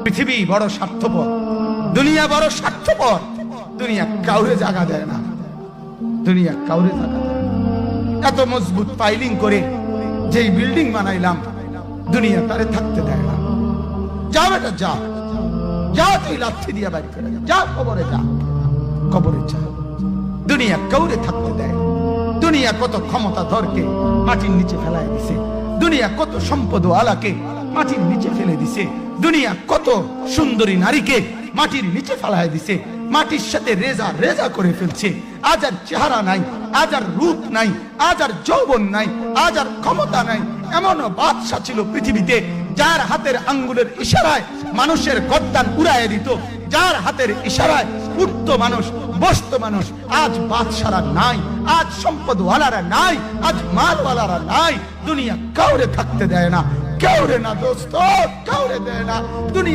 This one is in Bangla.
পৃথিবী বড় স্বার্থপর, দুনিয়া বড় স্বার্থপর। দুনিয়া কাউরে জায়গা দেয় না, দুনিয়া কাউরে জায়গা দেয় না। এত মজবুত পাইলিং করে যেই বিল্ডিং বানাইলাম, দুনিয়া তারে থাকতে দেয় না। যা বেটা যা, যা তুই লাথি দিয়া বাড়ি ফেলে যা, কবরে যা, কবরে যা। দুনিয়া কাউরে থাকতে দেয় না। দুনিয়া কত ক্ষমতা ধরকে মাটির নিচে ফেলাই দিছে, দুনিয়া কত সম্পদ আলাকে মাটির নিচে ফেলে দিছে, দুনিয়া কত সুন্দরী নারীকে মাটির নিচে ফেলাই দিছে, মাটির সাথে রেজা রেজা করে ফেলছে। আজ আর চেহারা নাই, আজ আর রূপ নাই, আজ আর যৌবন নাই, আজ আর ক্ষমতা নাই। এমনও বাদশা ছিল পৃথিবীতে যার হাতের আঙ্গুলের ইশারায় মানুষের গর্দান উড়াইয়া দিত, যার হাতের ইশারায় উঠতো মানুষ, বসতো মানুষ। আজ বাদশারা নাই, আজ সম্পদওয়ালারা নাই, আজ মালওয়ালারা নাই। দুনিয়া কাউরে থাকতে দেয় না, কাউরে না দোস্ত, কাউরে দেয় না দুনিয়া।